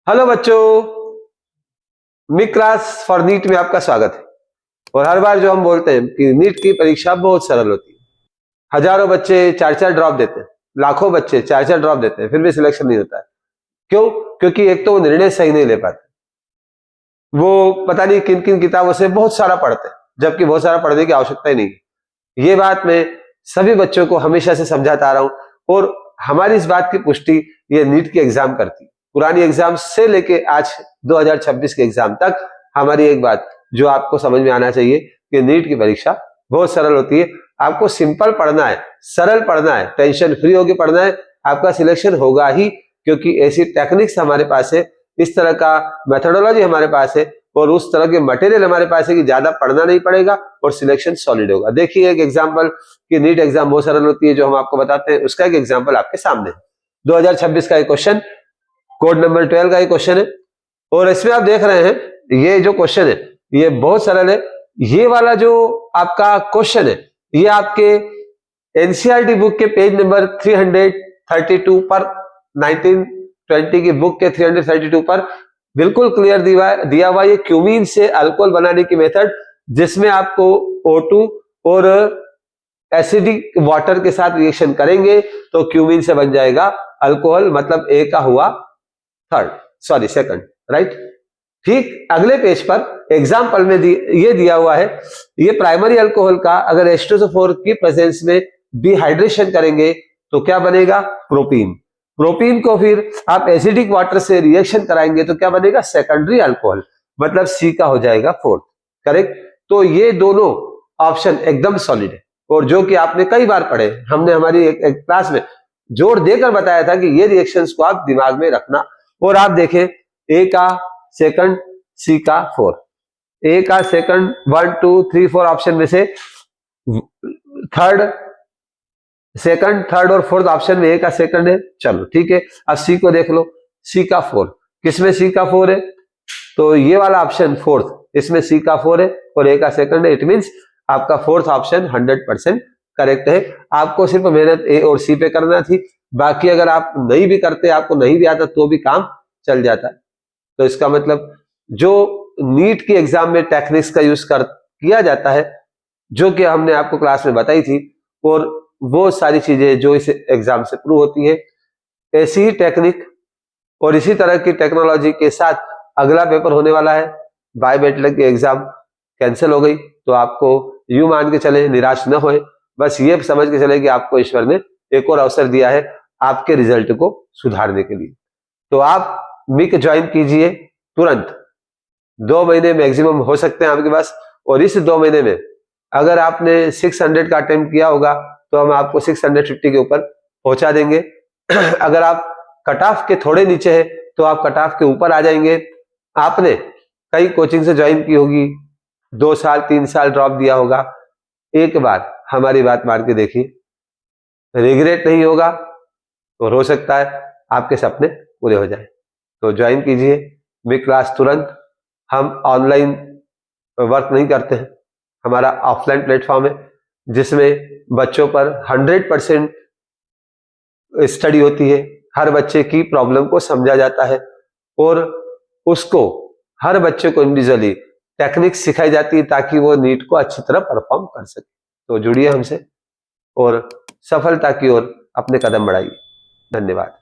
Hello बच्चों, mid class for NEET में आपका स्वागत है। और हर बार जो हम बोलते हैं कि नीट की परीक्षा बहुत सरल होती है। हजारों बच्चे चार चार ड्रॉप देते हैं, लाखों बच्चे चार चार ड्रॉप देते हैं, फिर भी सिलेक्शन नहीं होता है। क्यों? क्योंकि एक तो वो निर्णय सही नहीं ले पाते, वो पता नहीं किन किन किताबों से बहुत सारा पढ़ते हैं, जबकि बहुत सारा पढ़ने की आवश्यकता ही नहीं है। ये बात मैं सभी बच्चों को हमेशा से समझाता आ रहा हूं और हमारी इस बात की पुष्टि ये नीट की एग्जाम करती है। पुरानी एग्जाम से लेके आज 2026 के एग्जाम तक हमारी एक बात जो आपको समझ में आना चाहिए कि नीट की परीक्षा बहुत सरल होती है। आपको सिंपल पढ़ना है, सरल पढ़ना है, टेंशन फ्री होकर पढ़ना है, आपका सिलेक्शन होगा ही। क्योंकि ऐसी टेक्निक्स हमारे पास है, इस तरह का मेथोडोलॉजी हमारे पास है और उस तरह के मटेरियल हमारे पास है कि ज्यादा पढ़ना नहीं पड़ेगा और सिलेक्शन सॉलिड होगा। देखिए एक एग्जांपल कि नीट एग्जाम बहुत सरल होती है जो हम आपको बताते हैं, उसका एक एग्जांपल आपके सामने है। 2026 का एक क्वेश्चन, कोड नंबर 12 का एक क्वेश्चन है और इसमें आप देख रहे हैं ये जो क्वेश्चन है ये बहुत सरल है। ये वाला जो आपका क्वेश्चन है ये आपके एनसीईआरटी बुक के पेज नंबर 332 पर, 1920 की बुक के 332 पर बिल्कुल क्लियर दिया हुआ ये क्यूमीन से अल्कोहल बनाने की मेथड, जिसमें आपको O2 और एसिडिक वाटर के साथ रिएक्शन करेंगे तो क्यूमीन से बन जाएगा अल्कोहल, मतलब ए का हुआ सेकंड, राइट। ठीक अगले पेज पर एग्जाम्पल में ये दिया हुआ है, ये प्राइमरी अल्कोहल का अगर H2SO4 की प्रेजेंस में डिहाइड्रेशन करेंगे तो क्या बनेगा? प्रोपीन। प्रोपीन को फिर आप एसिडिक वाटर से रिएक्शन कराएंगे तो क्या बनेगा? सेकेंडरी अल्कोहल, मतलब सी का हो जाएगा फोर्थ, करेक्ट। तो ये दोनों ऑप्शन एकदम सॉलिड है और जो कि आपने कई बार पढ़े, हमने हमारी एक क्लास में जोर देकर बताया था कि ये रिएक्शंस को आप दिमाग में रखना। और आप देखें ए का सेकंड, सी का फोर्थ, ए का सेकंड 1 2 3 4 ऑप्शन में से थर्ड और फोर्थ ऑप्शन में ए का सेकंड है। चलो ठीक है, अब सी को देख लो, सी का फोर्थ, किसमें सी का 4 है? तो ये वाला ऑप्शन फोर्थ, इसमें सी का 4 है और ए का सेकंड है। इट मींस आपका फोर्थ ऑप्शन 100% करेक्ट है। आपको सिर्फ मेहनत ए और सी पे करना थी, बाकी अगर आप नहीं भी करते, आपको नहीं भी आता तो भी काम चल जाता। तो इसका मतलब जो नीट की एग्जाम में टेक्निक्स का यूज किया जाता है, जो कि हमने आपको क्लास में बताई थी, और वो सारी चीजें जो इस एग्जाम से प्रूव होती है, ऐसी ही टेक्निक और इसी तरह की टेक्नोलॉजी के साथ अगला पेपर होने वाला है। बाय बैटलर की एग्जाम कैंसिल हो गई तो आपको यूं मान के चले, निराश न होए, बस ये समझ के चले कि आपको ईश्वर ने एक और अवसर दिया है आपके रिजल्ट को सुधारने के लिए। तो आप मिक ज्वाइन कीजिए तुरंत, 2 महीने मैक्सिमम हो सकते हैं आपके पास, और इस 2 महीने में अगर आपने 600 का अटेम्प्ट किया होगा तो हम आपको 650 के ऊपर पहुंचा देंगे। अगर आप कट ऑफ के थोड़े नीचे है तो आप कट ऑफ के ऊपर आ जाएंगे। आपने कई कोचिंग से ज्वाइन की होगी, 2 साल 3 साल ड्रॉप दिया होगा, एक बार हमारी बात मान के देखिए, रिग्रेट नहीं होगा और हो सकता है आपके सपने पूरे हो जाए। तो ज्वाइन कीजिए मिक क्लास तुरंत। हम ऑनलाइन वर्क नहीं करते हैं, हमारा ऑफलाइन प्लेटफॉर्म है जिसमें बच्चों पर 100% स्टडी होती है, हर बच्चे की प्रॉब्लम को समझा जाता है और उसको हर बच्चे को इंडिविजुअली टेक्निक्स सिखाई जाती है ताकि वो नीट को अच्छी तरह परफॉर्म कर सके। तो जुड़िए हमसे और सफलता की ओर अपने कदम बढ़ाइए। धन्यवाद।